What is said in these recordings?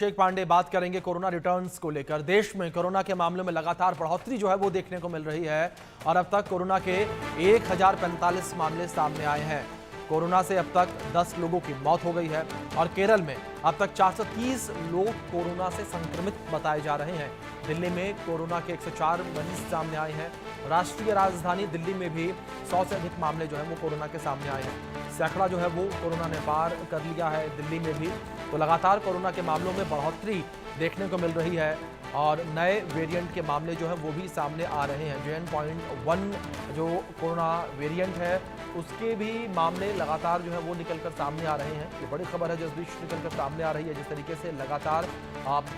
अभिषेक पांडे बात करेंगे corona returns को लेकर। देश में कोरोना के मामलों में लगातार बढ़ोतरी जो है वो देखने को मिल रही है और अब तक कोरोना के 1045 मामले सामने आए हैं। कोरोना से अब तक 10 लोगों की मौत हो गई है और केरल में अब तक 430 लोग कोरोना से संक्रमित बताए जा रहे हैं। दिल्ली में कोरोना के 104 मरीज सामने आए हैं। राष्ट्रीय राजधानी दिल्ली में भी 100 से अधिक मामले जो है वो कोरोना के सामने आए हैं। सैकड़ा जो है वो कोरोना ने पार कर लिया है दिल्ली में भी। तो लगातार कोरोना के मामलों में बढ़ोतरी देखने को मिल रही है और नए वेरिएंट के मामले जो है वो भी सामने आ रहे हैं। JN.1 जो कोरोना वेरिएंट है उसके भी मामले लगातार जो है वो निकलकर सामने आ रहे हैं। ये बड़ी खबर है जो इस बीच निकलकर सामने आ रही है। जिस तरीके से लगातार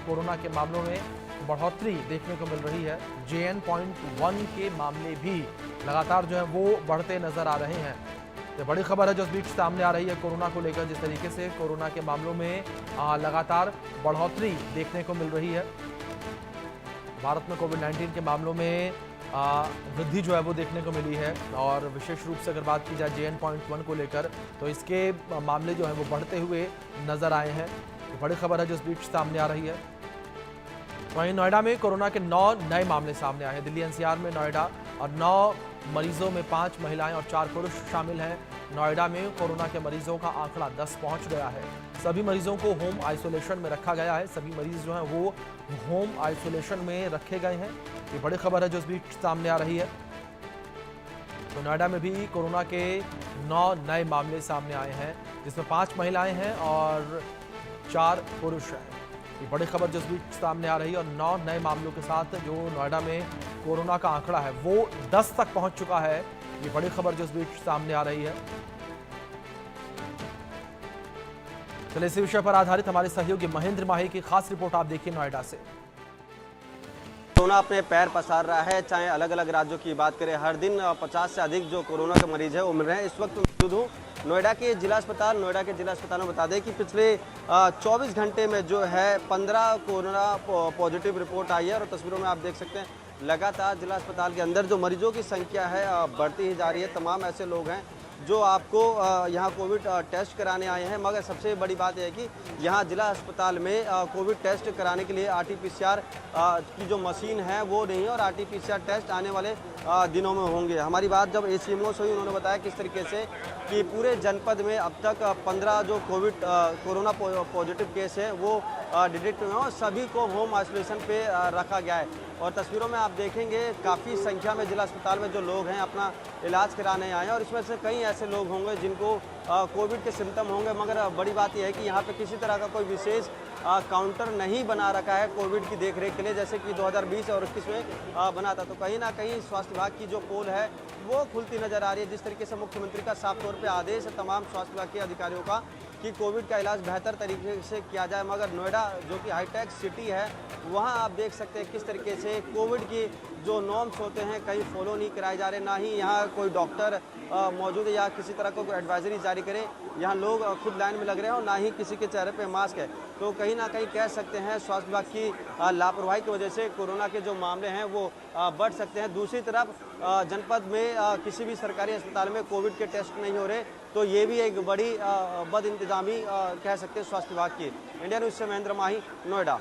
कोरोना के मामलों में बढ़ोतरी देखने को मिल रही है, JN.1 के मामले भी लगातार जो है वो बढ़ते नजर आ रहे हैं। तो बड़ी खबर है जो इस बीच सामने आ रही है कोरोना को लेकर। जिस तरीके से कोरोना के मामलों में लगातार बढ़ोतरी देखने को मिल रही है। भारत में कोविड-19 के मामलों में वृद्धि जो है वो देखने को मिली है और विशेष रूप से अगर बात की जाए JN.1 को लेकर तो इसके मामले जो है वो बढ़ते हुए नजर आए हैं। तो बड़ी खबर है जो इस बीच सामने आ रही है। वहीं नोएडा में कोरोना के 9 नए मामले सामने आए हैं। दिल्ली NCR में नोएडा और 9 मरीजों में 5 महिलाएं और 4 पुरुष शामिल हैं। नोएडा में कोरोना के मरीजों का आंकड़ा 10 पहुंच गया है। सभी मरीजों को होम आइसोलेशन में रखा गया है। सभी मरीज जो हैं वो होम आइसोलेशन में रखे गए हैं। ये बड़ी खबर है जो इस बीच सामने आ रही है। तो नोएडा में भी कोरोना के 9 नए मामले सामने आए हैं जिसमें 5 महिलाएं हैं और 4 पुरुष हैं। ये बड़ी खबर जो इस बीच सामने आ रही है और 9 नए मामलों के साथ जो नोएडा में कोरोना का आंकड़ा है वो 10 तक पहुंच चुका है। ये बड़ी खबर जो इस बीच सामने आ रही है। चलिए इसी विषय पर आधारित हमारे सहयोगी महेंद्र माही की खास रिपोर्ट आप देखिए नोएडा से। कोरोना अपने पैर पसार रहा है। चाहे अलग अलग राज्यों की बात करें, हर दिन 50 से अधिक जो कोरोना के मरीज है वो मिल रहे हैं। इस वक्त मौजूद हूँ नोएडा के जिला अस्पताल। नोएडा के जिला अस्पताल में बता दें कि पिछले 24 घंटे में जो है 15 कोरोना पॉजिटिव रिपोर्ट आई है और तस्वीरों में आप देख सकते हैं लगातार जिला अस्पताल के अंदर जो मरीजों की संख्या है बढ़ती ही जा रही है। तमाम ऐसे लोग हैं जो आपको यहाँ कोविड टेस्ट कराने आए हैं, मगर सबसे बड़ी बात यह है कि यहाँ जिला अस्पताल में कोविड टेस्ट कराने के लिए RT-PCR की जो मशीन है वो नहीं है और RT-PCR टेस्ट आने वाले दिनों में होंगे। हमारी बात जब ACMO से हुई, उन्होंने बताया किस तरीके से कि पूरे जनपद में अब तक 15 जो कोरोना पॉजिटिव केस है वो डिटेक्ट हुए हैं और सभी को होम आइसोलेशन पे रखा गया है। और तस्वीरों में आप देखेंगे काफ़ी संख्या में जिला अस्पताल में जो लोग हैं अपना इलाज कराने आए हैं और इसमें से कई ऐसे लोग होंगे जिनको कोविड के सिम्टम होंगे, मगर बड़ी बात यह है कि यहाँ पे किसी तरह का कोई विशेष काउंटर नहीं बना रखा है कोविड की देखरेख के लिए, जैसे कि 2020 और 21 में बना था। तो कहीं ना कहीं स्वास्थ्य विभाग की जो पोल है वो खुलती नजर आ रही है। जिस तरीके से मुख्यमंत्री का साफ तौर पे आदेश है तमाम स्वास्थ्य विभाग के अधिकारियों का कि कोविड का इलाज बेहतर तरीके से किया जाए, मगर नोएडा जो कि हाईटेक सिटी है वहाँ आप देख सकते हैं किस तरीके से कोविड की जो नॉर्म्स होते हैं कहीं फॉलो नहीं कराए जा रहे। ना ही यहाँ कोई डॉक्टर मौजूद है या किसी तरह को एडवाइजरी जारी करे। यहाँ लोग खुद लाइन में लग रहे हैं और ना ही किसी के चेहरे पे मास्क है। तो कहीं ना कहीं कह सकते हैं स्वास्थ्य विभाग की लापरवाही की वजह से कोरोना के जो मामले हैं वो बढ़ सकते हैं। दूसरी तरफ जनपद में किसी भी सरकारी अस्पताल में कोविड के टेस्ट नहीं हो रहे, तो ये भी एक बड़ी बद इंतजामी कह सकते हैं स्वास्थ्य विभाग की। इंडिया न्यूज से महेंद्र माही, नोएडा।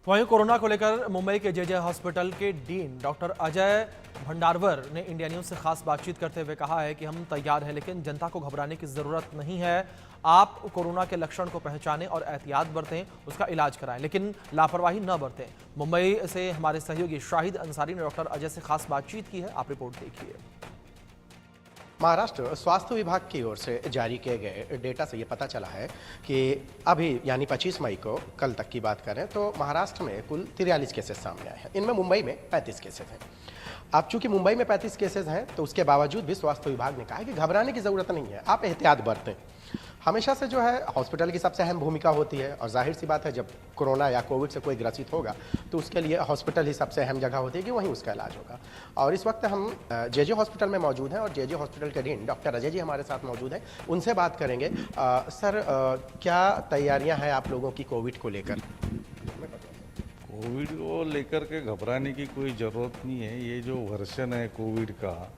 वहीं कोरोना को लेकर मुंबई के JJ हॉस्पिटल के डीन डॉक्टर अजय भंडारवर ने इंडिया न्यूज से खास बातचीत करते हुए कहा है कि हम तैयार हैं लेकिन जनता को घबराने की जरूरत नहीं है। आप कोरोना के लक्षण को पहचानें और एहतियात बरतें, उसका इलाज कराएं, लेकिन लापरवाही न बरतें। मुंबई से हमारे सहयोगी शाहिद अंसारी ने डॉक्टर अजय से खास बातचीत की है, आप रिपोर्ट देखिए। महाराष्ट्र स्वास्थ्य विभाग की ओर से जारी किए गए डेटा से ये पता चला है कि अभी यानी 25 मई को, कल तक की बात करें तो महाराष्ट्र में कुल 43 केसेस सामने आए हैं। इनमें मुंबई में 35 केसेस हैं। अब चूंकि मुंबई में 35 केसेस हैं तो उसके बावजूद भी स्वास्थ्य विभाग ने कहा है कि घबराने की जरूरत नहीं है, आप एहतियात बरतें। हमेशा से जो है हॉस्पिटल की सबसे अहम भूमिका होती है और जाहिर सी बात है जब कोरोना या कोविड से कोई ग्रसित होगा तो उसके लिए हॉस्पिटल ही सबसे अहम जगह होती है कि वहीं उसका इलाज होगा। और इस वक्त हम JJ हॉस्पिटल में मौजूद हैं और JJ हॉस्पिटल के डीन डॉक्टर अजय जी हमारे साथ मौजूद हैं। उनसे बात करेंगे। सर, क्या तैयारियां हैं आप लोगों की कोविड को लेकर? कोविड को लेकर के घबराने की कोई ज़रूरत नहीं है। ये जो वर्जन है कोविड का,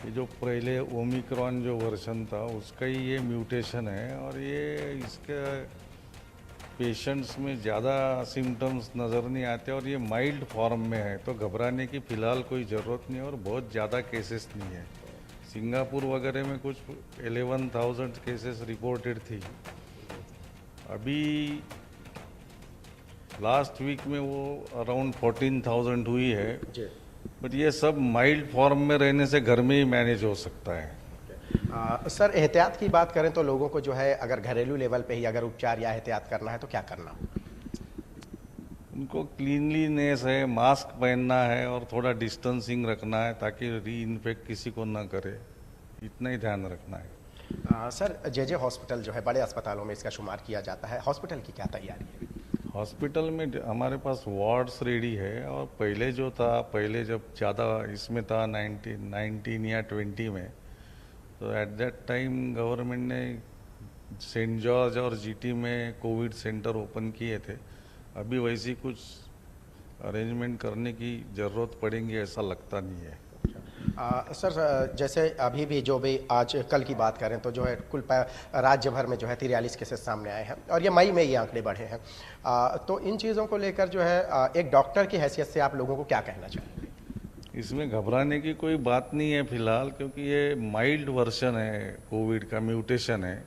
ये जो पहले ओमिक्रॉन जो वर्जन था उसका ही ये म्यूटेशन है और ये इसके पेशेंट्स में ज़्यादा सिम्टम्स नज़र नहीं आते और ये माइल्ड फॉर्म में है, तो घबराने की फ़िलहाल कोई ज़रूरत नहीं है और बहुत ज़्यादा केसेस नहीं है। सिंगापुर वगैरह में कुछ 11,000 केसेस रिपोर्टेड थी, अभी लास्ट वीक में वो अराउंड 14,000 हुई है। बट ये सब माइल्ड फॉर्म में रहने से घर में ही मैनेज हो सकता है। सर, एहतियात की बात करें तो लोगों को जो है अगर घरेलू लेवल पे ही अगर उपचार या एहतियात करना है तो क्या करना? उनको क्लीनलीनेस है, मास्क पहनना है और थोड़ा डिस्टेंसिंग रखना है ताकि री इन्फेक्ट किसी को ना करे, इतना ही ध्यान रखना है। सर, जे हॉस्पिटल जो है बड़े अस्पतालों में इसका शुमार किया जाता है, हॉस्पिटल की क्या तैयारी है? हॉस्पिटल में हमारे पास वार्ड्स रेडी है और पहले जो था, पहले जब ज़्यादा इसमें था 19 या 20 में, तो एट दैट टाइम गवर्नमेंट ने सेंट जॉर्ज और जीटी में कोविड सेंटर ओपन किए थे। अभी वैसी कुछ अरेंजमेंट करने की ज़रूरत पड़ेगी ऐसा लगता नहीं है। सर, जैसे अभी भी जो भी आज कल की बात करें तो जो है कुल राज्य भर में जो है 43 केसेस सामने आए हैं और ये मई में ये आंकड़े बढ़े हैं। तो इन चीज़ों को लेकर जो है एक डॉक्टर की हैसियत से आप लोगों को क्या कहना चाहेंगे? इसमें घबराने की कोई बात नहीं है फिलहाल, क्योंकि ये माइल्ड वर्जन है कोविड का, म्यूटेशन है,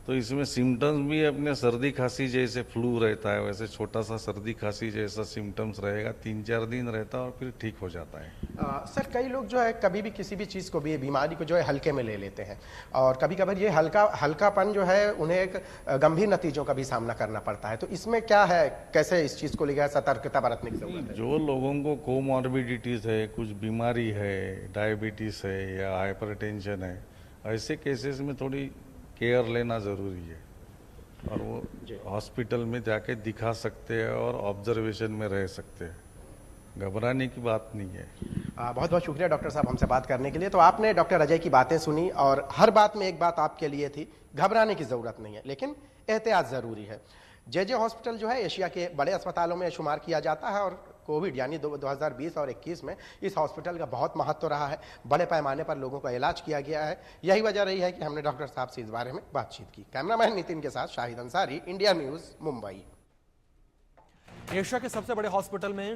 तो इसमें सिम्टम्स भी अपने सर्दी खांसी जैसे फ्लू रहता है वैसे छोटा सा सर्दी खांसी जैसा सिम्टम्स रहेगा, 3-4 दिन रहता है और फिर ठीक हो जाता है। सर, कई लोग जो है कभी भी किसी भी चीज़ को भी बीमारी को जो है हल्के में ले लेते हैं और कभी कभार ये हल्कापन जो है उन्हें एक गंभीर नतीजों का भी सामना करना पड़ता है, तो इसमें क्या है, कैसे इस चीज़ को लेकर सतर्कता बरतने की जरूरत है? जो लोगों को कोमॉर्बिडिटीज है, कुछ बीमारी है, डायबिटीज है या हाइपरटेंशन है, ऐसे केसेस में थोड़ी केयर लेना ज़रूरी है और वो हॉस्पिटल में जाके दिखा सकते हैं और ऑब्जर्वेशन में रह सकते हैं। घबराने की बात नहीं है। बहुत बहुत शुक्रिया डॉक्टर साहब हमसे बात करने के लिए। तो आपने डॉक्टर अजय की बातें सुनी और हर बात में एक बात आपके लिए थी, घबराने की ज़रूरत नहीं है लेकिन एहतियात ज़रूरी है। जे हॉस्पिटल जो है एशिया के बड़े अस्पतालों में शुमार किया जाता है और कोविड यानी 2020 और 21 में इस हॉस्पिटल का बहुत महत्व रहा है, बड़े पैमाने पर लोगों का इलाज किया गया है। यही वजह रही है कि हमने डॉक्टर साहब से इस बारे में बातचीत की। कैमरामैन नितिन के साथ Shahid Ansari, India news, Mumbai. Asia के सबसे बड़े हॉस्पिटल में